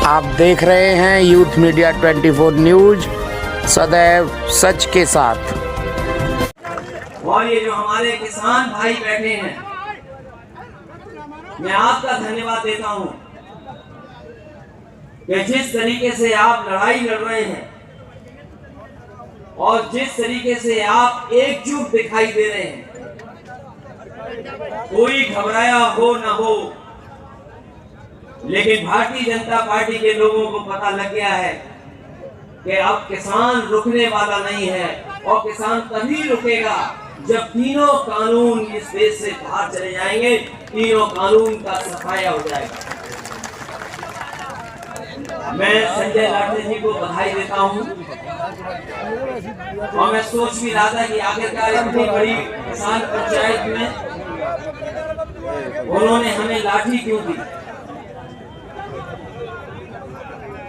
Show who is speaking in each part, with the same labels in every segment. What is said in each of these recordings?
Speaker 1: आप देख रहे हैं यूथ मीडिया 24 न्यूज, सदैव सच के साथ।
Speaker 2: और ये जो हमारे किसान भाई बैठे हैं, मैं आपका धन्यवाद देता हूं कि जिस तरीके से आप लड़ाई लड़ रहे हैं और जिस तरीके से आप एकजुट दिखाई दे रहे हैं, कोई घबराया हो ना हो, लेकिन भारतीय जनता पार्टी के लोगों को पता लग गया है कि अब किसान रुकने वाला नहीं है। और किसान तभी रुकेगा जब तीनों कानून इस देश से बाहर चले जाएंगे, तीनों कानून का सफाया हो जाएगा। मैं संजय लाठे जी को बधाई देता हूं और मैं सोच भी रहा था कि आखिरकार इतनी बड़ी किसान पंचायत में उन्होंने हमें लाठी क्यों दी।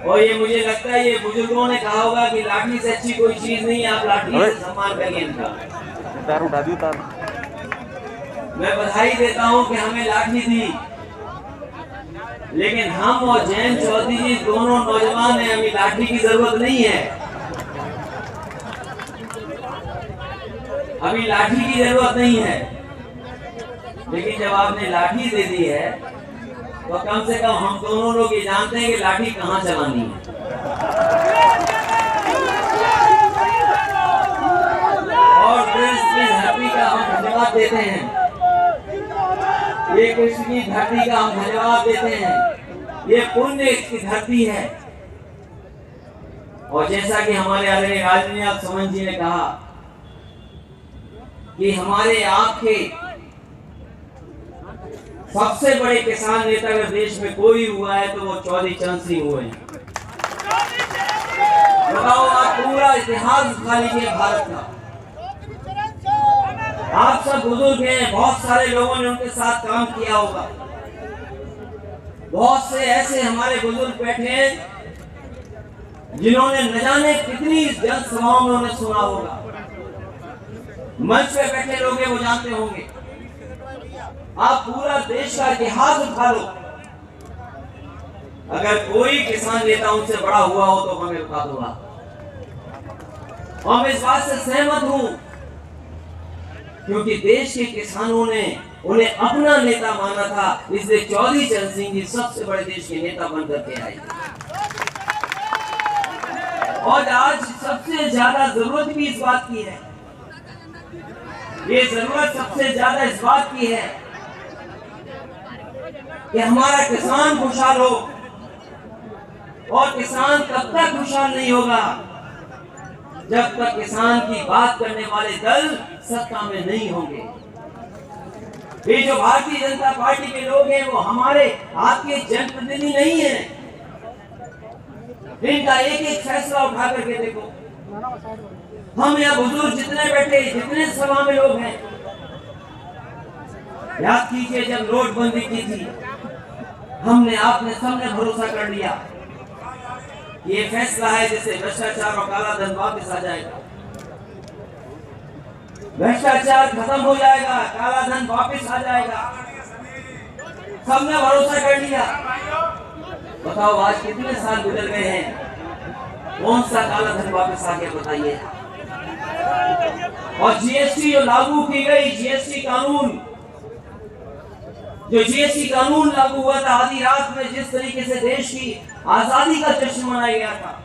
Speaker 2: और ये मुझे लगता है ये बुजुर्गों ने कहा होगा कि लाठी से अच्छी कोई चीज नहीं है, आप लाठी से सम्मान करिए इनका। मैं बधाई देता हूं कि हमें लाठी दी, लेकिन हम और जयंत चौधरी जी दोनों नौजवान हैं, हमें लाठी की जरूरत नहीं है। अभी लाठी की जरूरत नहीं है, लेकिन जब आपने लाठी दे दी है तो कम से कम हम दोनों लोग ये जानते हैं कि लाठी कहां चलानी है। और कृष्ण की धरती का हम धन्यवाद देते हैं, ये कृष्ण की धरती का हम धन्यवाद देते हैं। ये पुण्य की धरती है। और जैसा कि हमारे आदरणीय राजनीनाथ सुमन जी ने कहा कि हमारे आपके सबसे बड़े किसान नेता अगर देश में कोई हुआ है तो वो चौधरी चरण सिंह हुए हैं। बताओ, आप पूरा इतिहास उठा लीजिए भारत का। आप सब बुजुर्ग हैं, बहुत सारे लोगों ने उनके साथ काम किया होगा। बहुत से ऐसे हमारे बुजुर्ग बैठे हैं जिन्होंने न जाने कितनी जनसभाओं में उन्हें सुना होगा। मंच पे बैठे लोग हैं, वो जानते होंगे। आप पूरा देश का इतिहास उठा लो, अगर कोई किसान नेता उनसे बड़ा हुआ हो तो हमें बता दूंगा। और मैं इस बात से सहमत हूं क्योंकि देश के किसानों ने उन्हें अपना नेता माना था, इसलिए चौधरी चरण सिंह जी सबसे बड़े देश के नेता बनकर के आए। और आज सबसे ज्यादा जरूरत भी इस बात की है, ये जरूरत सबसे ज्यादा इस बात की है कि हमारा किसान खुशहाल हो। और किसान तब तक खुशहाल नहीं होगा जब तक किसान की बात करने वाले दल सत्ता में नहीं होंगे। ये जो भारतीय जनता पार्टी के लोग हैं वो हमारे आपके जनप्रतिनिधि नहीं है। इनका एक एक फैसला उठा करके देखो। हम यहाँ बुजुर्ग जितने बैठे, जितने सभा में लोग हैं, याद कीजिए जब नोटबंदी की थी, हमने आपने सबने भरोसा कर लिया ये फैसला है जिससे भ्रष्टाचार और काला धन वापस आ जाएगा, भ्रष्टाचार खत्म हो जाएगा, काला धन वापस आ जाएगा। सबने भरोसा कर लिया। बताओ आज कितने साल गुजर गए हैं, कौन सा काला धन वापस आ गया बताइए। और जीएसटी जो लागू की गई, जीएसटी कानून, जो जीएसटी कानून लागू हुआ था आधी रात में, जिस तरीके से देश की आजादी का जश्न मनाया गया था,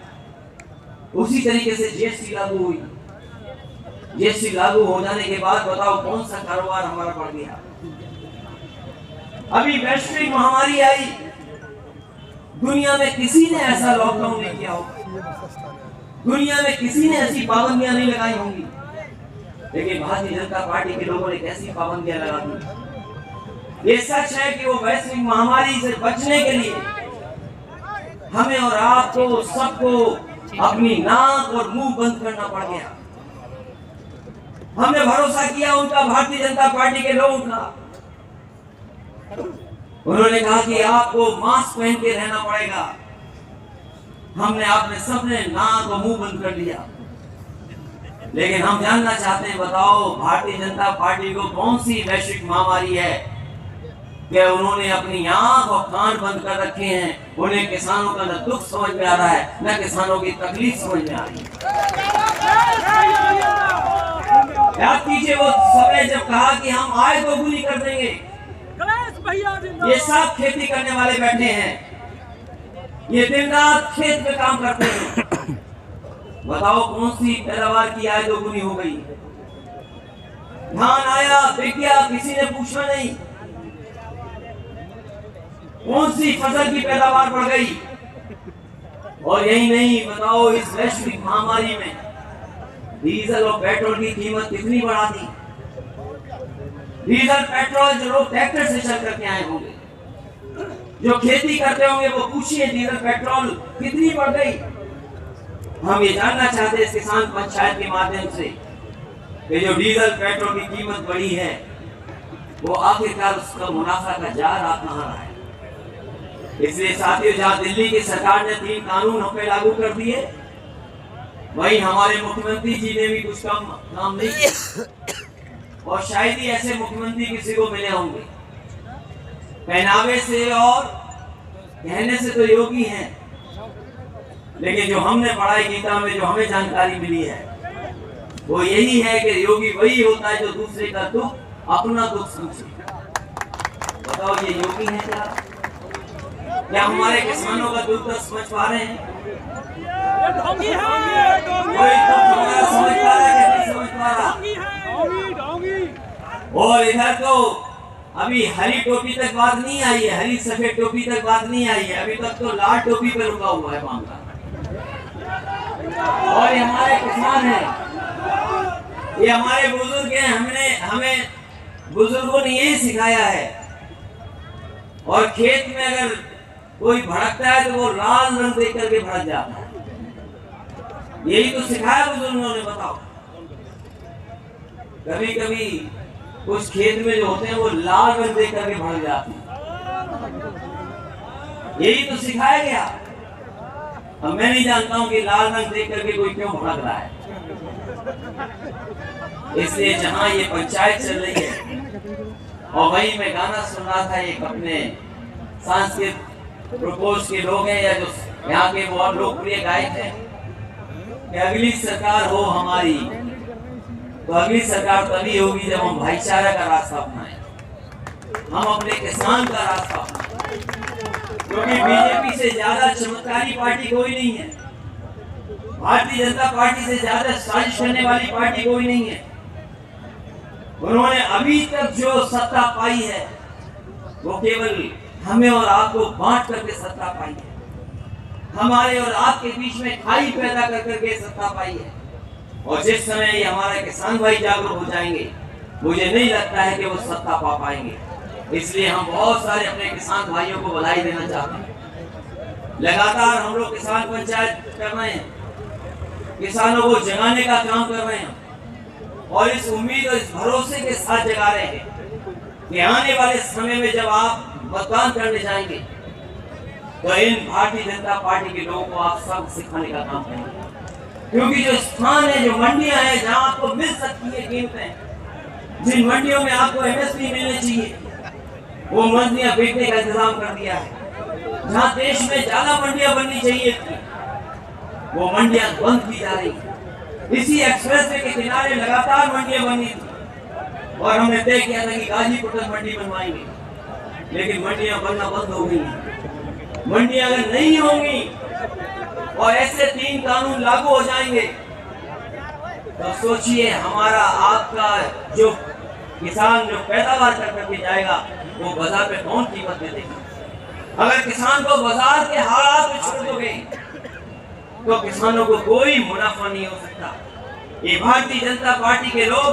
Speaker 2: उसी तरीके से जीएसटी लागू हुई। जीएसटी लागू हो जाने के बाद बताओ कौन सा कारोबार हमारा बढ़ गया। अभी वैश्विक महामारी आई, दुनिया में किसी ने ऐसा लॉकडाउन नहीं किया होगा, दुनिया में किसी ने ऐसी पाबंदियां नहीं लगाई होंगी, लेकिन भारतीय जनता पार्टी के लोगों ने कैसी पाबंदियां लगा दी। ये सच है कि वो वैश्विक महामारी से बचने के लिए हमें और आपको सबको अपनी नाक और मुंह बंद करना पड़ गया। हमने भरोसा किया उनका, भारतीय जनता पार्टी के लोगों का। उन्होंने कहा कि आपको मास्क पहन के रहना पड़ेगा। हमने आपने सबने नाक और मुंह बंद कर दिया। लेकिन हम जानना चाहते हैं, बताओ भारतीय जनता पार्टी को कौन सी वैश्विक महामारी है कि उन्होंने अपनी आंख और कान बंद कर रखे हैं। उन्हें किसानों का न दुख समझ में आ रहा है, न किसानों की तकलीफ समझ में आ रही है। याद कीजिए वो समय जब कहा कि हम आय दोगुनी कर देंगे, ये सब खेती करने वाले बैठे हैं, ये दिन रात खेत में काम करते हैं। बताओ कौन सी पैदावार की आय दोगुनी हो गई? धान आया, बिक गया, किसी ने पूछा नहीं। कौन सी फसल की पैदावार बढ़ गई? और यही नहीं, बताओ इस वैश्विक महामारी में डीजल और पेट्रोल की कीमत कितनी बढ़ा दी? डीजल पेट्रोल जो लोग ट्रैक्टर से चल करके आए होंगे, जो खेती करते होंगे, वो पूछिए डीजल पेट्रोल कितनी बढ़ गई। हम ये जानना चाहते हैं इस किसान पंचायत के माध्यम से कि जो डीजल पेट्रोल की कीमत बढ़ी है, वो आखिरकार उसका मुनाफा का जार आ कहां रहा है। इसलिए साथियों, जहां दिल्ली की सरकार ने 3 कानून हम पे लागू कर दिए, वहीं हमारे मुख्यमंत्री जी ने भी कुछ कम काम नहीं किया। और शायद ही ऐसे मुख्यमंत्री किसी को मिले होंगे। पहनावे से और कहने से तो योगी हैं, लेकिन जो हमने पढ़ाई गीता में जो हमें जानकारी मिली है, वो यही है कि योगी वही होता है जो दूसरे का दुख अपना दुख समझे। बताओ ये योगी है क्या हमारे किसानों का दुख समझ पा रहे हैं? कोई हमारा समझ पा रहा है कि नहीं समझ पा रहा? और इधर तो अभी हरी टोपी तक बात नहीं आई है, हरी सफेद टोपी तक बात नहीं आई है, अभी तक तो लाल टोपी पे रुका हुआ है मामला। और ये हमारे किसान हैं, ये हमारे बुजुर्ग हैं, हमें बुजुर्गों ने यही सिखाया है। और खेत में अगर कोई भड़कता है तो वो लाल रंग देख करके भड़क जाता है, यही तो सिखाया बुजुर्गों ने। बताओ, कभी कभी कुछ खेत में जो होते हैं वो लाल रंग देख करके भड़क जाते हैं, यही तो सिखाया गया। अब मैं नहीं जानता हूं कि लाल रंग देख करके कोई क्यों भड़क रहा है। इसलिए जहां ये पंचायत चल रही है, और वही मैं गाना सुन रहा था, एक अपने सांस्कृतिक प्रपोज के लोग हैं या जो यहाँ के बहुत लोकप्रिय गायक हैं, कि अगली सरकार हो हमारी, तो अगली सरकार तभी होगी जब हम भाईचारा का रास्ता अपनाएं, हम अपने किसान का रास्ता अपनाएं। क्योंकि बीजेपी से ज्यादा चमत्कारी पार्टी कोई नहीं है, भारतीय जनता पार्टी से ज्यादा साजिश करने वाली पार्टी कोई नहीं है। उन्होंने अभी तक जो सत्ता पाई है वो केवल हमें और आपको बांट करके सत्ता पाई है, हमारे और आपके बीच में खाई पैदा कर करके सत्ता पाई है। और जिस समय ये हमारे किसान भाई जागरूक हो जाएंगे, मुझे नहीं लगता है कि वो सत्ता पा पाएंगे। इसलिए हम बहुत सारे अपने किसान भाइयों को बधाई देना चाहते हैं। लगातार हम लोग किसान पंचायत कर रहे हैं, किसानों को जगाने का काम कर रहे हैं, और इस उम्मीद और इस भरोसे के साथ जगा रहे हैं कि आने वाले समय में जब आप मतदान करने जाएंगे तो इन भारतीय जनता पार्टी के लोगों को आप सब सिखाने का काम करेंगे। क्योंकि जो स्थान है, जो मंडियां हैं, जहां आपको मिल सकती है कीमतें, जिन मंडियों में आपको एमएसपी मिलनी चाहिए, वो मंडियां बेचने का इंतजाम कर दिया है। जहां देश में ज्यादा मंडियां बननी चाहिए थी, वो मंडियां बंद की जा रही है। इसी एक्सप्रेसवे के किनारे लगातार मंडियां बनी थी, और हमने तय किया था कि गाजीपुर तक मंडी बनवाएंगे, लेकिन मंडियां बनना बंद हो गई। मंडियां अगर नहीं होंगी और ऐसे 3 कानून लागू हो जाएंगे, तो सोचिए हमारा आपका जो किसान जो पैदावार कर करके जाएगा, वो बाजार पे कौन कीमत दे देगा? अगर किसान को बाजार के हालात में छोड़ दोगे तो किसानों को कोई मुनाफा नहीं हो सकता। ये भारतीय जनता पार्टी के लोग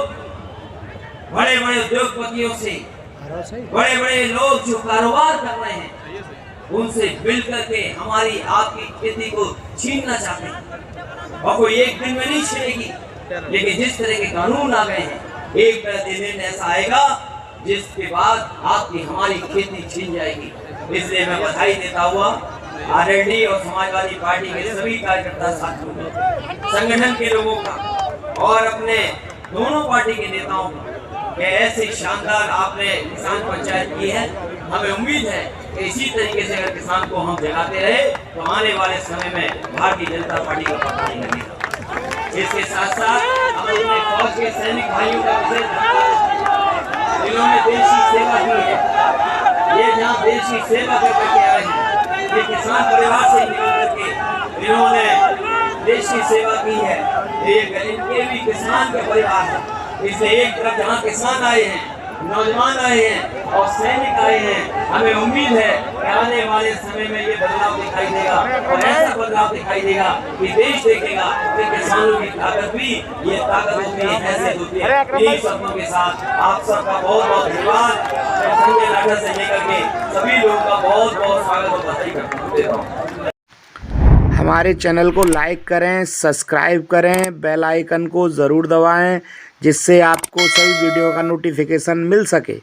Speaker 2: बड़े बड़े उद्योगपतियों से, बड़े बड़े लोग जो कारोबार कर रहे हैं, उनसे मिल करके हमारी आपकी खेती को छीनना चाहते हैं। और कोई एक दिन में नहीं छीनेगी, लेकिन जिस तरह के कानून आ गए हैं, एक दिन ऐसा आएगा जिसके बाद आपकी हमारी खेती छीन जाएगी। इसलिए मैं बधाई देता हुआ आरएलडी और समाजवादी पार्टी के सभी कार्यकर्ता साथियों को, संगठन के लोगों का और अपने दोनों पार्टी के नेताओं का, ऐसी शानदार आपने किसान पंचायत की है। हमें उम्मीद है कि इसी तरीके से अगर किसान को हम जगाते रहे तो आने वाले समय में भारतीय जनता पार्टी का पता नहीं लगेगा। इसके साथ साथ हम अपने फौज के सैनिक भाइयों का विशेष धन्यवाद, जिन्होंने देश की सेवा की है। ये जहाँ देश की सेवा करके आए हैं, ये किसान परिवार से निकल करके इन्होंने देश की सेवा की है। ये इनके भी किसान के परिवार है। इसलिए एक तरफ जहाँ किसान आए हैं, नौजवान आए हैं और सैनिक आए हैं, हमें उम्मीद है कि आने वाले समय में ये बदलाव दिखाई देगा और ऐसा बदलाव दिखाई देगा कि देश देखेगा कि किसानों की ताकत भी ये ताकत होती है, हैसियत होती है। यही सपनों के साथ आप सबका बहुत बहुत धन्यवाद। मैं संजय लाठर से लेकर के सभी लोगों का बहुत बहुत स्वागत और बधाई देता हूँ।
Speaker 1: हमारे चैनल को लाइक करें, सब्सक्राइब करें, बेल आइकन को ज़रूर दबाएं, जिससे आपको सभी वीडियो का नोटिफिकेशन मिल सके।